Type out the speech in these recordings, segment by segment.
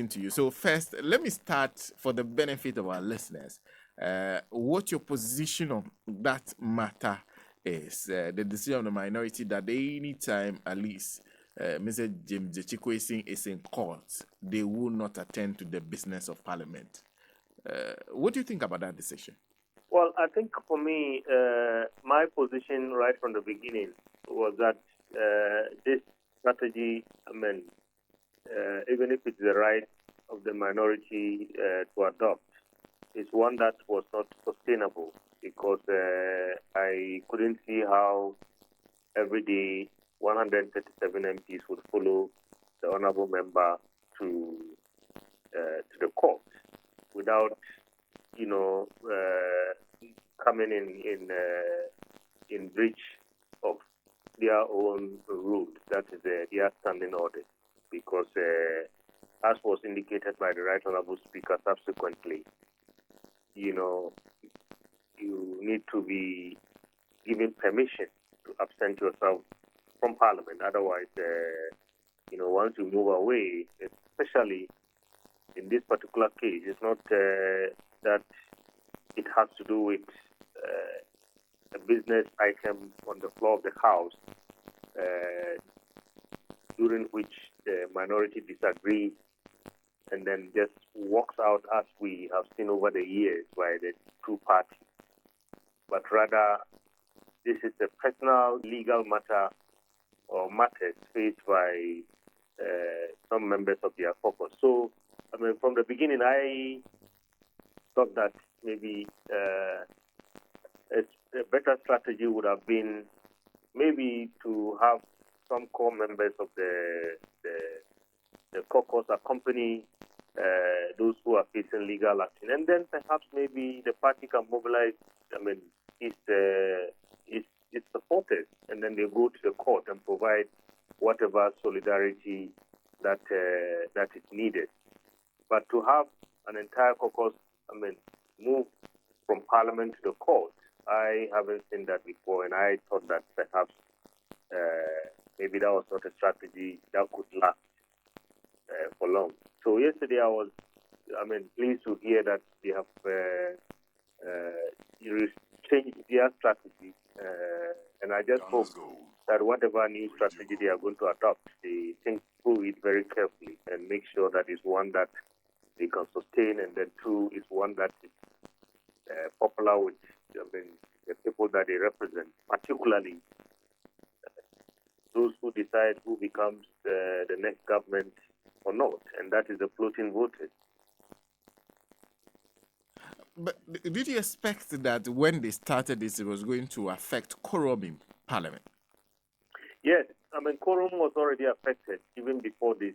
question to you. So first, let me start for the benefit of our listeners. What your position on that matter is, the decision of the minority that any time at least Mr. James Chikwesi is in court, they will not attend to the business of parliament. What do you think about that decision? Well, I think for me, my position right from the beginning was that this strategy, even if it's the right of the minority to adopt, is one that was not sustainable because I couldn't see how every day 137 MPs would follow the honorable member to the court without, coming in breach of their own rules. That is their standing order. Because, as was indicated by the Right Honorable Speaker subsequently, you need to be given permission to absent yourself from Parliament. Otherwise, once you move away, especially in this particular case, it's not that it has to do with a business item on the floor of the House during which the minority disagrees and then just walks out, as we have seen over the years by the two parties. But rather, this is a personal legal matter or matters faced by some members of their caucus. So, from the beginning, I thought that maybe a better strategy would have been maybe to have some core members of the caucus accompany those who are facing legal action, and then perhaps maybe the party can mobilize. Its supporters, and then they go to the court and provide whatever solidarity that is needed. But to have an entire caucus, move from Parliament to the court, I haven't seen that before, and I thought that perhaps maybe that was not a strategy that could last for long. So yesterday I was, pleased to hear that they have changed their strategy, and I just hope that whatever new strategy they are going to adopt, they think through it very carefully and make sure that it's one that they can sustain, and then two, is one that is popular with the people that they represent, particularly those who decide who becomes the next government or not, and that is the floating voters. But did you expect that when they started this, it was going to affect quorum in Parliament? Yes, quorum was already affected even before this.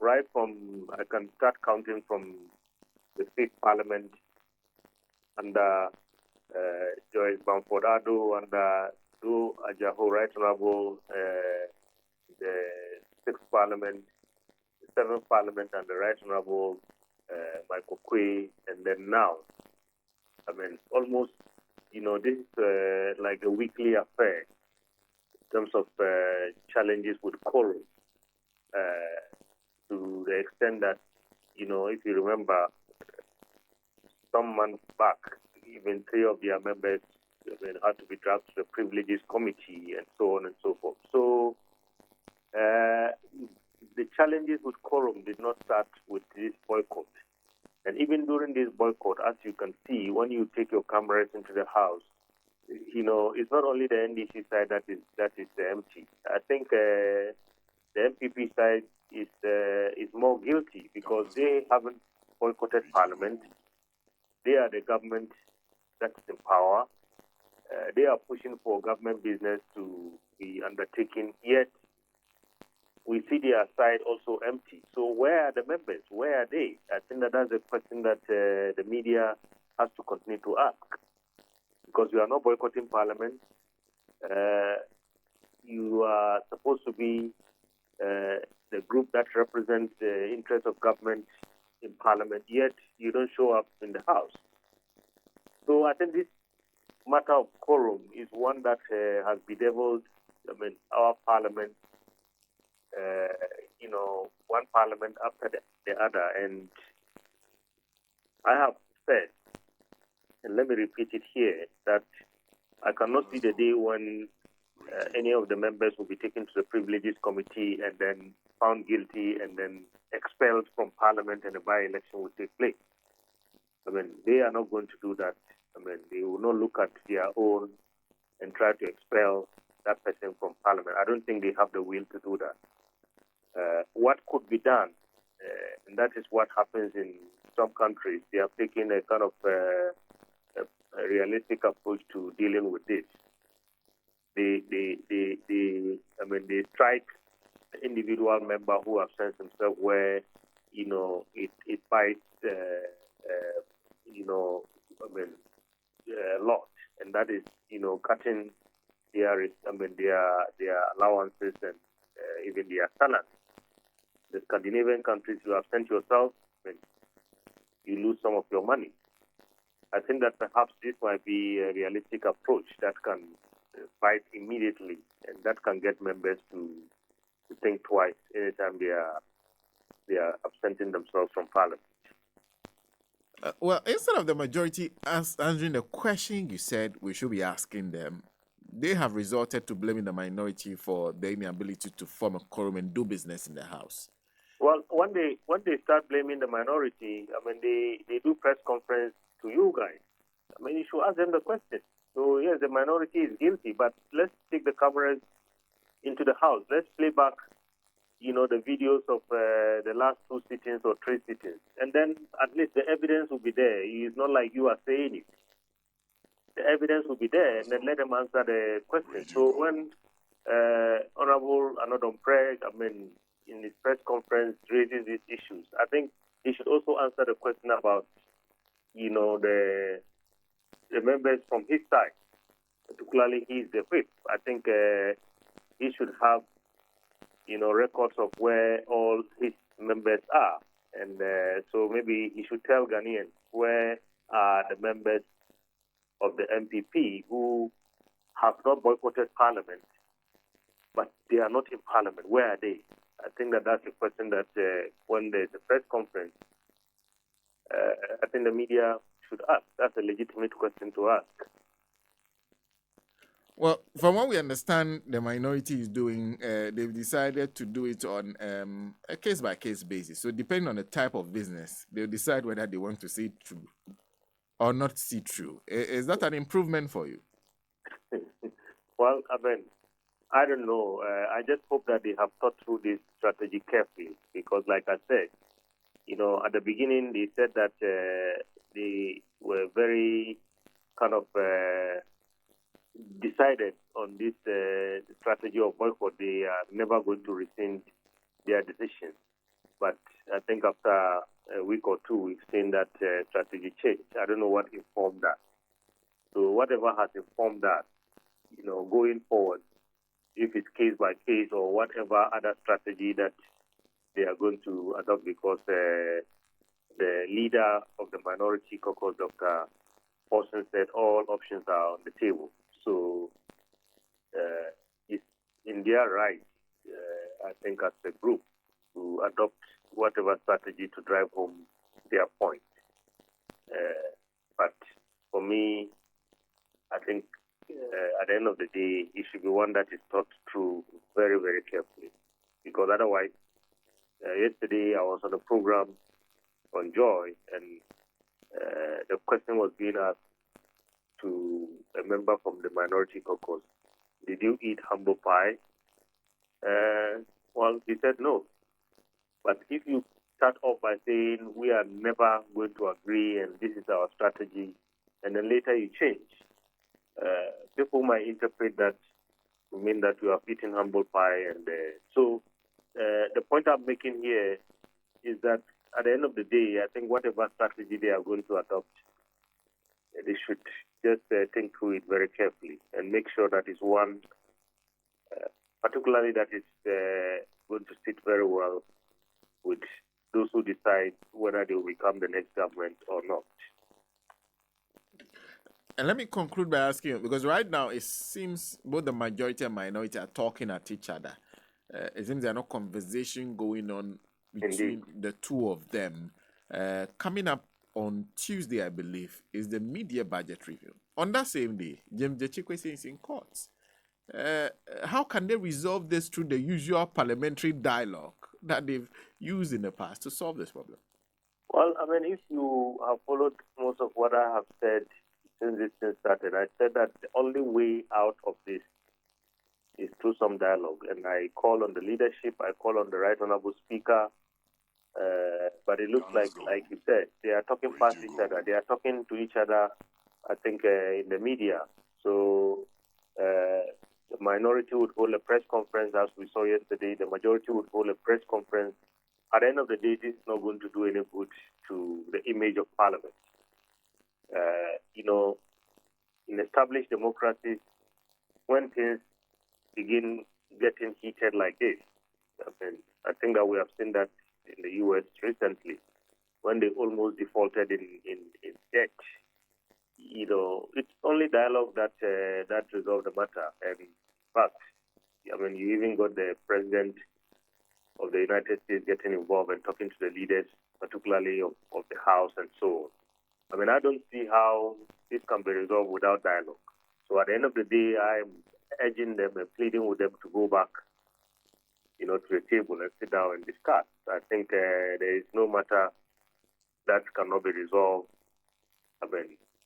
Right from, I can start counting from the 5th Parliament under Joyce Bamford Ado, under Do Ajaho, Right Honorable, the 6th Parliament, the 7th Parliament under Right Honorable Michael Quay, and then now. Almost, this is like a weekly affair in terms of challenges with quorum, to the extent that, if you remember, some months back, even 3 of their members had to be dragged to the Privileges Committee and so on and so forth. So the challenges with quorum did not start with this boycott. And even during this boycott, as you can see, when you take your cameras into the House, it's not only the NDC side that is empty. I think the MPP side is more guilty because they haven't boycotted Parliament. They are the government that's in power. They are pushing for government business to be undertaken, yet we see their side also empty. So where are the members? Where are they? I think that's a question that the media has to continue to ask. Because you are not boycotting Parliament. You are supposed to be the group that represents the interests of government in Parliament, yet you don't show up in the House. So I think this matter of quorum is one that has bedeviled our Parliament one parliament after the other. And I have said, and let me repeat it here, that I cannot see the day when any of the members will be taken to the Privileges Committee and then found guilty and then expelled from Parliament and a by-election will take place. I mean, they are not going to do that. I mean, they will not look at their own and try to expel that person from Parliament. I don't think they have the will to do that. What could be done, and that is what happens in some countries, they have taken a kind of a realistic approach to dealing with this. They strike the individual member who absents himself where, it bites, a lot, and that is, cutting their allowances and even their salaries. The Scandinavian countries, you absent yourself, you lose some of your money. I think that perhaps this might be a realistic approach that can fight immediately, and that can get members to think twice anytime they are absenting themselves from Parliament. Well, instead of the majority answering the question you said we should be asking them, they have resorted to blaming the minority for their inability to form a quorum and do business in the House. Well, when they start blaming the minority, they do press conference to you guys. You should ask them the question. So, yes, the minority is guilty, but let's take the cameras into the House. Let's play back, the videos of the last 2 sittings or 3 sittings. And then at least the evidence will be there. It's not like you are saying it. The evidence will be there, and then let them answer the question. So when Honorable Anodom Preg, in his press conference, raises these issues, I think he should also answer the question about, the members from his side, particularly he's the whip. I think he should have, records of where all his members are. And so maybe he should tell Ghanaians where are the members of the MPP who have not boycotted Parliament, but they are not in Parliament. Where are they? I think that's a question that when there's a press conference, I think the media should ask. That's a legitimate question to ask. Well, from what we understand, the minority is doing, they've decided to do it on a case-by-case basis. So depending on the type of business, they'll decide whether they want to see it through or not see through. Is that an improvement for you? Well, I don't know. I just hope that they have thought through this strategy carefully, because like I said, at the beginning they said that they were very kind of decided on this strategy of boycott. They are never going to rescind their decision. But I think after a week or two, we've seen that strategy change. I don't know what informed that. So whatever has informed that, going forward, if it's case by case or whatever other strategy that they are going to adopt, because the leader of the minority caucus, Dr. Paulson, said all options are on the table. So it's in their right, I think, as a group, to adopt whatever strategy to drive home their point. But for me, I think at the end of the day, it should be one that is thought through very, very carefully. Because otherwise, yesterday I was on a program on Joy, and the question was being asked to a member from the minority caucus, did you eat humble pie? Well, he said no. But if you start off by saying we are never going to agree and this is our strategy, and then later you change, people might interpret that to mean that you have eaten humble pie. And so the point I'm making here is that at the end of the day, I think whatever strategy they are going to adopt, they should just think through it very carefully and make sure that it's one, particularly that it's going to sit very well with those who decide whether they will become the next government or not. And let me conclude by asking you, because right now it seems both the majority and minority are talking at each other. It seems there are no conversation going on between Indeed. the two of them. Coming up on Tuesday, I believe, is the media budget review. On that same day, James Jechikwese is in court. How can they resolve this through the usual parliamentary dialogue that they've used in the past to solve this problem? Well, I mean, if you have followed most of what I have said since this thing started, I said that the only way out of this is through some dialogue. And I call on the leadership, I call on the Right Honorable Speaker. But it looks like you said, they are talking past each other. They are talking to each other, I think, in the media. So the minority would hold a press conference, as we saw yesterday. The majority would hold a press conference. At the end of the day, this is not going to do any good to the image of Parliament. In established democracies, when things begin getting heated like this, I think that we have seen that in the U.S. recently, when they almost defaulted in debt. It's only dialogue that resolved the matter. And in fact, you even got the president of the United States getting involved and talking to the leaders, particularly of the House and so on. I don't see how this can be resolved without dialogue. So at the end of the day, I'm urging them and pleading with them to go back, to the table and sit down and discuss. I think there is no matter that cannot be resolved,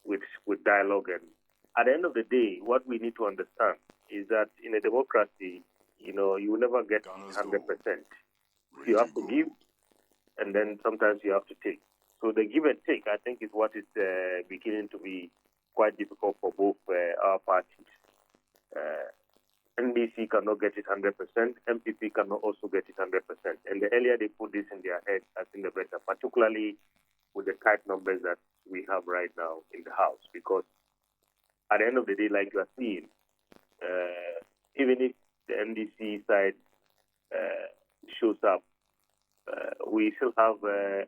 with dialogue. And at the end of the day, what we need to understand is that in a democracy, you will never get 100%. You have to give, and then sometimes you have to take. So the give and take, I think, is what is beginning to be quite difficult for both our parties. NDC cannot get it 100%. MPP cannot also get it 100%. And the earlier they put this in their head, I think the better, particularly with the tight numbers that we have right now in the House. Because at the end of the day, like you are seeing, even if the NDC side shows up, we still have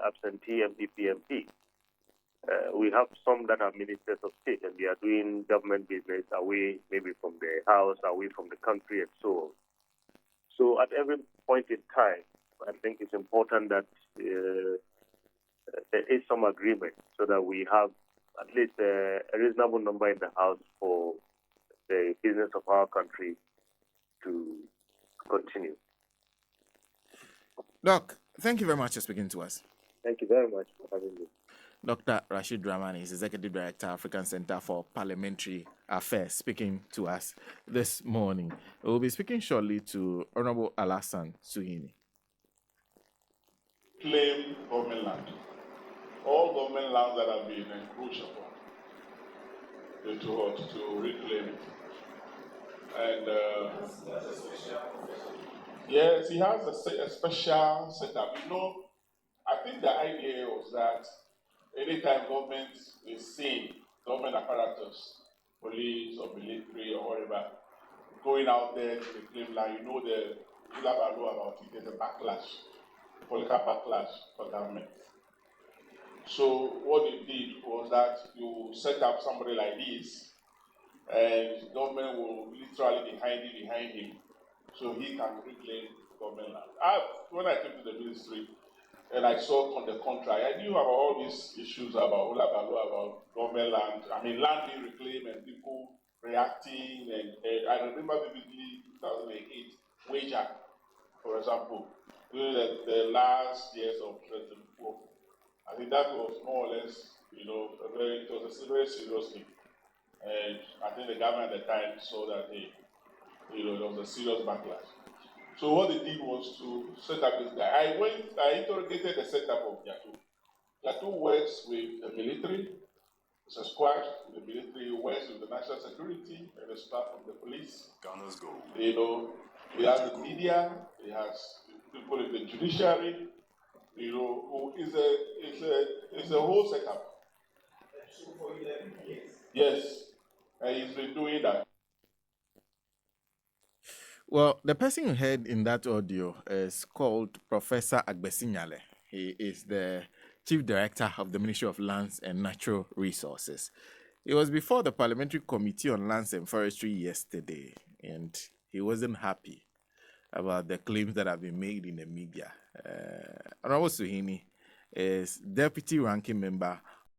absentee MPP MP. We have some that are ministers of state, and they are doing government business away, maybe from the House, away from the country, and so on. So at every point in time, I think it's important that there is some agreement so that we have at least a reasonable number in the House for the business of our country to continue. Doc, thank you very much for speaking to us. Thank you very much for having me. Dr. Rashid Dramani is Executive Director, African Center for Parliamentary Affairs, speaking to us this morning. We'll be speaking shortly to Honorable Alassane Suhuyini. Claim government land. All government lands that have been encroached upon to reclaim it. And yes, he has a special setup. I think the idea was that anytime government is seen, government apparatus, police or military or whatever, going out there to reclaim land, the hullabaloo about it, there's a backlash, political backlash for government. So what they did was that you set up somebody like this, and government will literally behind him, so he can reclaim government land. When I came to the ministry, and I saw on the contrary, I knew about all these issues about government land. Land being reclaimed and people reacting. And I remember vividly 2008, Wage Act, for example, during the last years of President Pope. I think that was more or less, it was a very serious thing. And I think the government at the time saw that, there was a serious backlash. So what they did was to set up this guy. I interrogated the setup of Yato. Yato works with the military. It's a squad. The military works with the national security and the staff of the police. Gunners go. He has the media. He has people in the judiciary. It's a whole setup. So for 11 years. Yes, and he's been doing that. Well, the person you heard in that audio is called Professor Agbesinyale. He is the Chief Director of the Ministry of Lands and Natural Resources. He was before the Parliamentary Committee on Lands and Forestry yesterday, and he wasn't happy about the claims that have been made in the media. Honorable Suhini is Deputy Ranking Member